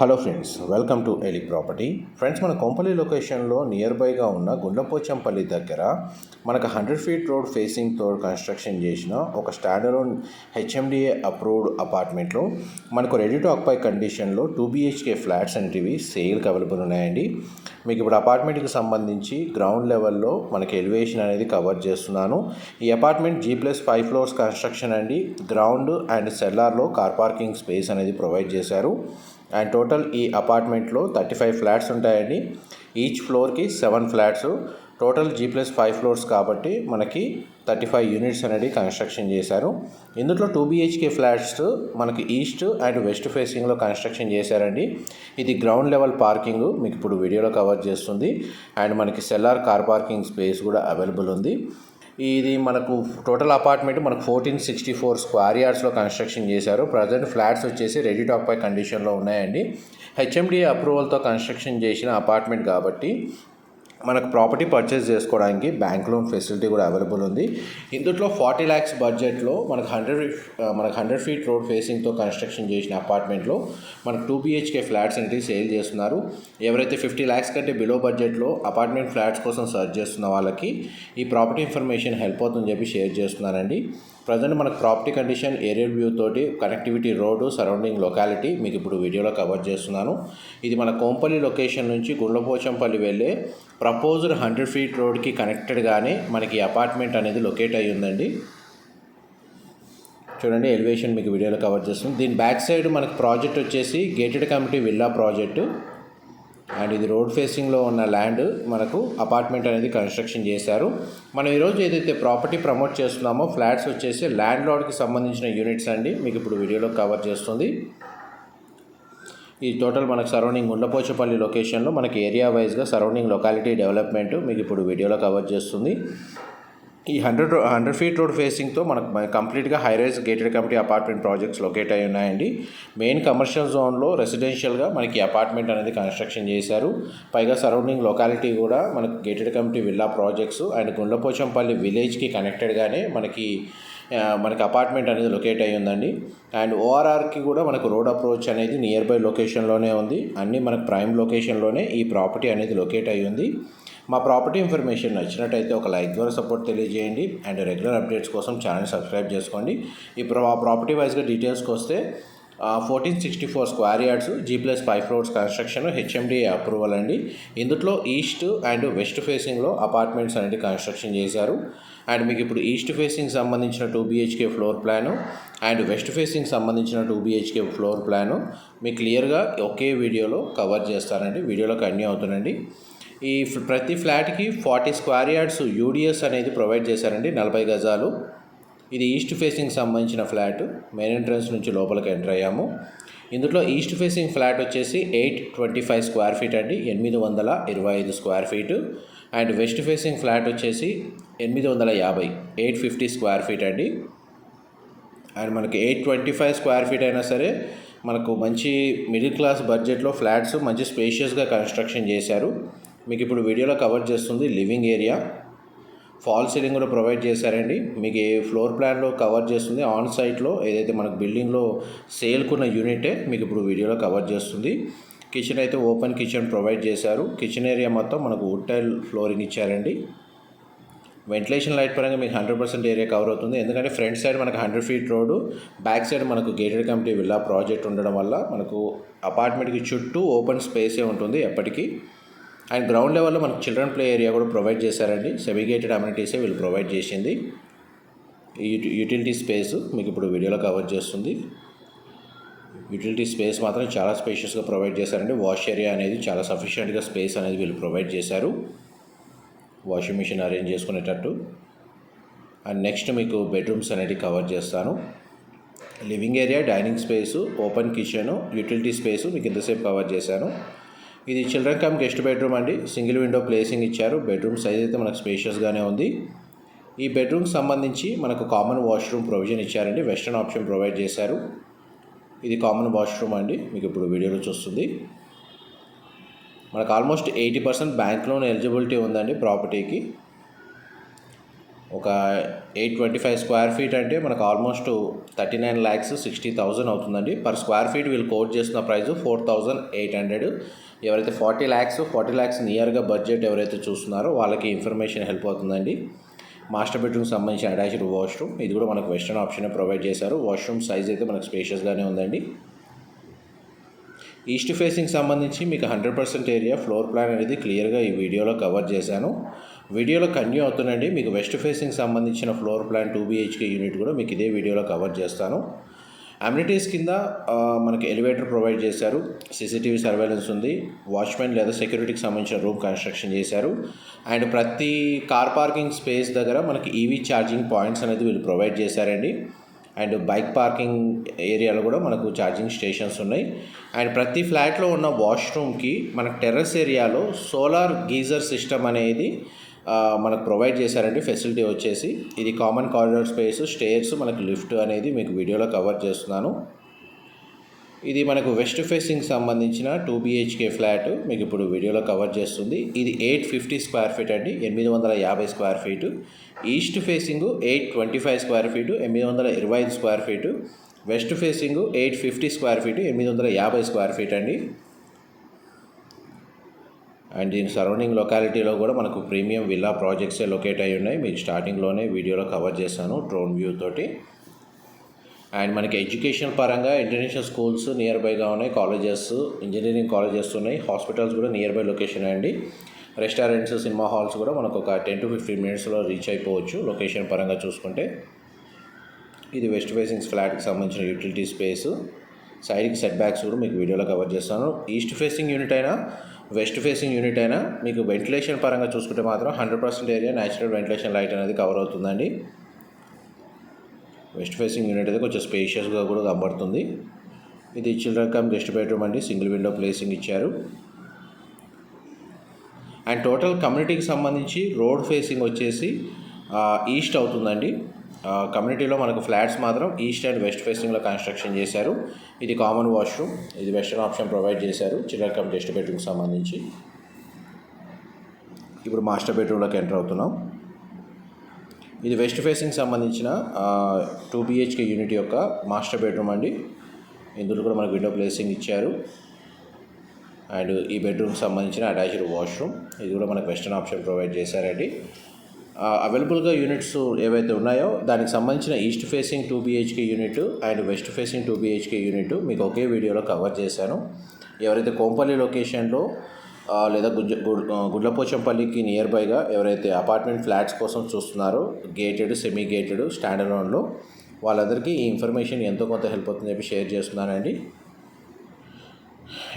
Hello friends, welcome to Eli property. Friends, మన కొంపల్లి లొకేషన్లో near బైగా ఉన్న గుండ్లపోచంపల్లి దగ్గర మనకు 100 ఫీట్ రోడ్ ఫేసింగ్తో కన్స్ట్రక్షన్ చేసిన ఒక స్టాండర్డ్ హెచ్ఎండిఏ అప్రూవ్డ్ అపార్ట్మెంట్లో మనకు రెడీ టు ఆక్యుపై కండిషన్లో 2 BHK ఫ్లాట్స్ అనేటివి సేల్కి అవైలబుల్ ఉన్నాయండి. మీకు ఇప్పుడు అపార్ట్మెంట్కి సంబంధించి గ్రౌండ్ లెవెల్లో మనకి ఎలివేషన్ అనేది కవర్ చేస్తున్నాను. ఈ అపార్ట్మెంట్ G+5 ఫ్లోర్స్ కన్స్ట్రక్షన్ అండి. గ్రౌండ్ అండ్ సెల్లార్లో కార్ పార్కింగ్ స్పేస్ అనేది ప్రొవైడ్ చేశారు. అండ్ టోటల్ ఈ అపార్ట్మెంట్లో 35 ఫ్లాట్స్ ఉంటాయండి. ఈచ్ ఫ్లోర్కి 7 ఫ్లాట్స్. టోటల్ G+5 ఫ్లోర్స్ కాబట్టి మనకి 35 యూనిట్స్ అనేది కన్స్ట్రక్షన్ చేశారు. ఇందులో 2 BHK ఫ్లాట్స్ మనకి ఈస్ట్ అండ్ వెస్ట్ ఫేసింగ్లో కన్స్ట్రక్షన్ చేశారండి. ఇది గ్రౌండ్ లెవెల్ పార్కింగ్ మీకు ఇప్పుడు వీడియోలో కవర్ చేస్తుంది. అండ్ మనకి సెల్లార్ కార్ పార్కింగ్ స్పేస్ కూడా అవైలబుల్ ఉంది. ఇది మనకు టోటల్ అపార్ట్మెంట్ మనకు 1464 స్క్వేర్ యార్డ్స్లో కన్స్ట్రక్షన్ చేశారు. ప్రజెంట్ ఫ్లాట్స్ వచ్చేసి రెడీ టు ఆక్యుపై కండిషన్లో ఉన్నాయండి. హెచ్ఎండిఏ అప్రూవల్తో కన్స్ట్రక్షన్ చేసిన అపార్ట్మెంట్ కాబట్టి మనకు ప్రాపర్టీ పర్చేస్ చేసుకోవడానికి బ్యాంక్ లోన్ ఫెసిలిటీ కూడా అవైలబుల్ ఉంది. ఇందులో 40 lakhs బడ్జెట్లో మనకు 100 ఫీట్ రోడ్ ఫేసింగ్తో కన్స్ట్రక్షన్ చేసిన అపార్ట్మెంట్లో మనకు 2 BHK ఫ్లాట్స్ అనేది సేల్ చేస్తున్నారు. ఎవరైతే 50 lakhs కంటే బిలో బడ్జెట్లో అపార్ట్మెంట్ ఫ్లాట్స్ కోసం సర్చ్ చేస్తున్న వాళ్ళకి ఈ ప్రాపర్టీ ఇన్ఫర్మేషన్ హెల్ప్ అవుతుందని చెప్పి షేర్ చేస్తున్నానండి. ప్రజెంట్ మనకు ప్రాపర్టీ కండిషన్ ఏరియల్ వ్యూ తోటి కనెక్టివిటీ రోడ్డు సరౌండింగ్ లొకాలిటీ మీకు ఇప్పుడు వీడియోలో కవర్ చేస్తున్నాను. ఇది మన కోంపల్లి లొకేషన్ నుంచి గుండ్లపోచంపల్లి వెళ్ళే ప్రపోజ్డ్ 100 ఫీట్ రోడ్కి కనెక్టెడ్గానే మనకి అపార్ట్మెంట్ అనేది లొకేట్ అయ్యి ఉందండి. చూడండి, ఎలివేషన్ మీకు వీడియోలో కవర్ చేస్తుంది. దీని బ్యాక్ సైడ్ మనకు ప్రాజెక్ట్ వచ్చేసి gated community villa project. And ఇది రోడ్ ఫేసింగ్లో ఉన్న ల్యాండ్ మనకు అపార్ట్మెంట్ అనేది కన్స్ట్రక్షన్ చేశారు. మనం ఈరోజు ఏదైతే ప్రాపర్టీ ప్రమోట్ చేస్తున్నామో ఫ్లాట్స్ వచ్చేసి ల్యాండ్ లార్డ్కి సంబంధించిన యూనిట్స్ అండి మీకు ఇప్పుడు వీడియోలో కవర్ చేస్తుంది. ఈ టోటల్ మనకు సరౌండింగ్ గుండ్లపోచంపల్లి లొకేషన్లో మనకి ఏరియా వైజ్గా సరౌండింగ్ లొకాలిటీ డెవలప్మెంట్ మీకు ఇప్పుడు వీడియోలో కవర్ చేస్తుంది. ఈ 100 ఫీట్ రోడ్ ఫేసింగ్తో మనకు కంప్లీట్గా high-rise gated community apartment projects locate అయి ఉన్నాయండి. మెయిన్ కమర్షియల్ జోన్లో రెసిడెన్షియల్గా మనకి అపార్ట్మెంట్ అనేది కన్స్ట్రక్షన్ చేశారు. పైగా సరౌండింగ్ లొకాలిటీ కూడా మనకు gated community villa projects and Gundlapochampalli విలేజ్కి కనెక్టెడ్గానే మనకి అపార్ట్మెంట్ అనేది లొకేట్ అయ్యి ఉందండి. అండ్ ఓఆర్ఆర్కి కూడా మనకు రోడ్ అప్రోచ్ అనేది నియర్ బై లొకేషన్లోనే ఉంది. అన్నీ మనకు ప్రైమ్ లొకేషన్లోనే ఈ ప్రాపర్టీ అనేది లొకేట్ అయ్యి ఉంది. మా ప్రాపర్టీ ఇన్ఫర్మేషన్ నచ్చినట్టయితే ఒక లైక్ ద్వారా సపోర్ట్ తెలియజేయండి. అండ్ రెగ్యులర్ అప్డేట్స్ కోసం ఛానల్ సబ్స్క్రైబ్ చేసుకోండి. ఇప్పుడు ఆ ప్రాపర్టీ వైజ్గా డీటెయిల్స్కి వస్తే 1464 square yards G+5 floors construction HMDA approval అండి. ఇందులో ఈస్ట్ అండ్ వెస్ట్ ఫేసింగ్లో అపార్ట్మెంట్స్ అనేది కన్స్ట్రక్షన్ చేశారు. అండ్ మీకు ఇప్పుడు ఈస్ట్ ఫేసింగ్ సంబంధించిన 2 BHK floor plan and west facing సంబంధించిన 2 BHK ఫ్లోర్ ప్లాను మీకు క్లియర్గా ఒకే వీడియోలో కవర్ చేస్తానండి. వీడియోలో కంటిన్యూ అవుతుందండి. ఈ ప్రతి ఫ్లాట్కి 40 స్క్వేర్ యార్డ్స్ యూడిఎస్ అనేది ప్రొవైడ్ చేశారండి, 40 గజాలు. ఇది ఈస్ట్ ఫేసింగ్ సంబంధించిన ఫ్లాట్. మెయిన్ ఎంట్రన్స్ నుంచి లోపలికి ఎంటర్ అయ్యాము. ఇందులో ఈస్ట్ ఫేసింగ్ ఫ్లాట్ వచ్చేసి 825 స్క్వేర్ ఫీట్ అండి, 825 square feet. And west facing flat వచ్చేసి 850 స్క్వేర్ ఫీట్ అండి. అండ్ మనకి 825 స్క్వేర్ ఫీట్ అయినా సరే మనకు మంచి మిడిల్ క్లాస్ బడ్జెట్లో ఫ్లాట్స్ మంచి స్పేషియస్గా కన్స్ట్రక్షన్ చేశారు. మీకు ఇప్పుడు వీడియోలో కవర్ చేస్తుంది లివింగ్ ఏరియా. ఫాల్ సీలింగ్ కూడా ప్రొవైడ్ చేశారండి. మీకు ఏ ఫ్లోర్ ప్లాన్లో కవర్ చేస్తుంది ఆన్ సైట్లో ఏదైతే మనకు బిల్డింగ్లో సేల్కున్న యూనిటే మీకు ఇప్పుడు వీడియోలో కవర్ చేస్తుంది. కిచెన్ అయితే ఓపెన్ కిచెన్ ప్రొవైడ్ చేశారు. కిచెన్ ఏరియా మొత్తం మనకు వుడ్ టైల్ ఫ్లోరింగ్ ఇచ్చారండి. వెంటిలేషన్ లైట్ పరంగా మీకు 100% ఏరియా కవర్ అవుతుంది. ఎందుకంటే ఫ్రంట్ సైడ్ మనకు 100 ఫీట్ రోడ్డు, బ్యాక్ సైడ్ మనకు గేటెడ్ కమ్యూనిటీ విల్లా ప్రాజెక్ట్ ఉండడం వల్ల మనకు అపార్ట్మెంట్కి చుట్టూ ఓపెన్ స్పేసే ఉంటుంది ఎప్పటికీ. అండ్ గ్రౌండ్ లెవెల్లో మనకు చిల్డ్రన్ ప్లే ఏరియా కూడా ప్రొవైడ్ చేశారండి. సెమిగేటెడ్ అమ్యూనిటీసే వీళ్ళు ప్రొవైడ్ చేసింది. ఈ యూటిలిటీ స్పేస్ మీకు ఇప్పుడు వీడియోలో కవర్ చేస్తుంది. యూటిలిటీ స్పేస్ మాత్రం చాలా స్పేషియస్గా ప్రొవైడ్ చేశారండి. వాష్ ఏరియా అనేది చాలా సఫిషియెంట్గా స్పేస్ అనేది వీళ్ళు ప్రొవైడ్ చేశారు, వాషింగ్ మిషన్ అరేంజ్ చేసుకునేటట్టు. అండ్ నెక్స్ట్ మీకు బెడ్రూమ్స్ అనేది కవర్ చేస్తాను. Living area, dining space, open kitchen, utility space మీకు ఇంతసేపు కవర్ చేశాను. ఇది చిల్డ్రన్ కమ్ గెస్ట్ బెడ్రూమ్ అండి. సింగిల్ విండో ప్లేసింగ్ ఇచ్చారు. బెడ్రూమ్ సైజ్ అయితే మనకు స్పేషియస్గానే ఉంది. ఈ బెడ్రూమ్కి సంబంధించి మనకు కామన్ వాష్రూమ్ ప్రొవిజన్ ఇచ్చారండి. వెస్టర్న్ ఆప్షన్ ప్రొవైడ్ చేశారు. ఇది కామన్ వాష్రూమ్ అండి, మీకు ఇప్పుడు వీడియోలో చూస్తుంది. మనకు ఆల్మోస్ట్ 80% బ్యాంక్ లోన్ ఎలిజిబిలిటీ ఉందండి ప్రాపర్టీకి. ఒక 825 స్క్వేర్ ఫీట్ అంటే మనకు ఆల్మోస్ట్ 39,60,000 అవుతుందండి. పర్ స్క్వేర్ ఫీట్ వీళ్ళు కోట్ చేస్తున్న ప్రైస్ 4,800. ఎవరైతే 40 lakhs నియర్గా బడ్జెట్ ఎవరైతే చూస్తున్నారో వాళ్ళకి ఇన్ఫర్మేషన్ హెల్ప్ అవుతుందండి. మాస్టర్ బెడ్రూమ్కి సంబంధించిన అటాచ్డ్ వాష్రూమ్, ఇది కూడా మనకు వెస్టర్న్ ఆప్షన్ ప్రొవైడ్ చేశారు. వాష్రూమ్ సైజ్ అయితే మనకు స్పేషియస్గానే ఉందండి. ఈస్ట్ ఫేసింగ్ సంబంధించి మీకు 100% ఏరియా ఫ్లోర్ ప్లాన్ అనేది క్లియర్గా ఈ వీడియోలో కవర్ చేశాను. వీడియోలో కంటిన్యూ అవుతుందండి. మీకు వెస్ట్ ఫేసింగ్ సంబంధించిన ఫ్లోర్ ప్లాన్ 2 BHK యూనిట్ కూడా మీకు ఇదే వీడియోలో కవర్ చేస్తాను. అమ్యూనిటీస్ కింద మనకి ఎలివేటర్ ప్రొవైడ్ చేశారు, CCTV సర్వేలెన్స్ ఉంది, వాచ్మెన్ లేదా సెక్యూరిటీకి సంబంధించిన రూమ్ కన్స్ట్రక్షన్ చేశారు. అండ్ ప్రతి కార్ పార్కింగ్ స్పేస్ దగ్గర మనకి EV ఛార్జింగ్ పాయింట్స్ అనేది వీళ్ళు ప్రొవైడ్ చేశారండి. అండ్ బైక్ పార్కింగ్ ఏరియాలో కూడా మనకు ఛార్జింగ్ స్టేషన్స్ ఉన్నాయి. అండ్ ప్రతి ఫ్లాట్లో ఉన్న వాష్రూమ్కి మనకు టెర్రస్ ఏరియాలో సోలార్ గీజర్ సిస్టమ్ అనేది మనకు ప్రొవైడ్ చేశారండి. ఫెసిలిటీ వచ్చేసి ఇది కామన్ కారిడార్ స్పేస్, స్టేర్స్, మనకు లిఫ్ట్ అనేది మీకు వీడియోలో కవర్ చేస్తున్నాను. ఇది మనకు వెస్ట్ ఫేసింగ్ సంబంధించిన 2 BHK ఫ్లాట్ మీకు ఇప్పుడు వీడియోలో కవర్ చేస్తుంది. ఇది 850 స్క్వేర్ ఫీట్ అండి, 850 square feet. East facing 825 square feet, 825 square feet. West facing 850 square feet, 850 square feet అండి. అండ్ దీని సరౌండింగ్ లొకాలిటీలో కూడా మనకు ప్రీమియం విల్లా ప్రాజెక్ట్సే లొకేట్ అయి ఉన్నాయి. మీకు స్టార్టింగ్లోనే వీడియోలో కవర్ చేశాను డ్రోన్ వ్యూ తోటి. అండ్ మనకి ఎడ్యుకేషన్ పరంగా ఇంటర్నేషనల్ స్కూల్స్ నియర్ బైగా ఉన్నాయి, కాలేజెస్, ఇంజనీరింగ్ కాలేజెస్ ఉన్నాయి, హాస్పిటల్స్ కూడా నియర్ బై లొకేషన్ అండి. రెస్టారెంట్స్, సినిమా హాల్స్ కూడా మనకు ఒక 10 to 15 minutesలో రీచ్ అయిపోవచ్చు లొకేషన్ పరంగా చూసుకుంటే. ఇది వెస్ట్ ఫేసింగ్స్ ఫ్లాట్కి సంబంధించిన యూటిలిటీ స్పేస్. సైడ్కి సెట్ బ్యాక్స్ కూడా మీకు వీడియోలో కవర్ చేస్తాను. ఈస్ట్ ఫేసింగ్ యూనిట్ అయినా వెస్ట్ ఫేసింగ్ యూనిట్ అయినా మీకు వెంటిలేషన్ పరంగా చూసుకుంటే మాత్రం 100% ఏరియా న్యాచురల్ వెంటిలేషన్ లైట్ అనేది కవర్ అవుతుందండి. వెస్ట్ ఫేసింగ్ యూనిట్ అయితే కొంచెం స్పేషియస్గా కూడా కనబడుతుంది. ఇది చిల్డ్రన్ కమ్ గెస్ట్ బెడ్రూమ్ అండి, సింగిల్ విండో ప్లేసింగ్ ఇచ్చారు. అండ్ టోటల్ కమ్యూనిటీకి సంబంధించి రోడ్ ఫేసింగ్ వచ్చేసి ఈస్ట్ అవుతుందండి. కమ్యూనిటీలో మనకు ఫ్లాట్స్ మాత్రం ఈస్ట్ అండ్ వెస్ట్ ఫేసింగ్లో కన్స్ట్రక్షన్ చేశారు. ఇది కామన్ వాష్రూమ్, ఇది వెస్టర్న్ ఆప్షన్ ప్రొవైడ్ చేశారు చిల్డ్రన్ కమ్ గెస్ట్ బెడ్రూమ్కి సంబంధించి. ఇప్పుడు మాస్టర్ బెడ్రూమ్లోకి ఎంటర్ అవుతున్నాం. ఇది వెస్ట్ ఫేసింగ్ సంబంధించిన 2 BHK యూనిట్ యొక్క మాస్టర్ బెడ్రూమ్ అండి. ఇందులో కూడా మనకు విండో ప్లేసింగ్ ఇచ్చారు. అండ్ ఈ బెడ్రూమ్కి సంబంధించిన అటాచ్డ్ వాష్రూమ్, ఇది కూడా మనకు వెస్టర్న్ ఆప్షన్ ప్రొవైడ్ చేశారండి. అవైలబుల్గా యూనిట్స్ ఏవైతే ఉన్నాయో దానికి సంబంధించిన east facing 2 BHK unit and west facing 2 BHK unit మీకు ఒకే వీడియోలో కవర్ చేశాను. ఎవరైతే కోంపల్లి లొకేషన్లో లేదా గుడ్లపోచంపల్లికి నియర్ బైగా ఎవరైతే అపార్ట్మెంట్ ఫ్లాట్స్ కోసం చూస్తున్నారో గేటెడ్, సెమీ గేటెడ్, స్టాండ్ అలోన్లో వాళ్ళందరికీ ఈ ఇన్ఫర్మేషన్ ఎంతో కొంత హెల్ప్ అవుతుందని చెప్పి షేర్ చేస్తున్నానండి.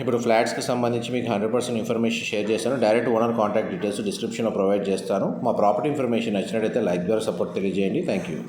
ఇప్పుడు ఫ్లాట్స్కి సంబంధించి మీకు 100% ఇన్ఫర్మేషన్ షేర్ చేస్తాను. డైరెక్ట్ ఓనర్ కాంటాక్ట్ డీటెయిల్స్ డిస్క్రిప్షన్లో ప్రొవైడ్ చేస్తాను. మా ప్రాపర్టీ ఇన్ఫర్మేషన్ నచ్చినట్టయితే లైక్ ద్వారా సపోర్ట్ తెలియజేయండి. Thank you.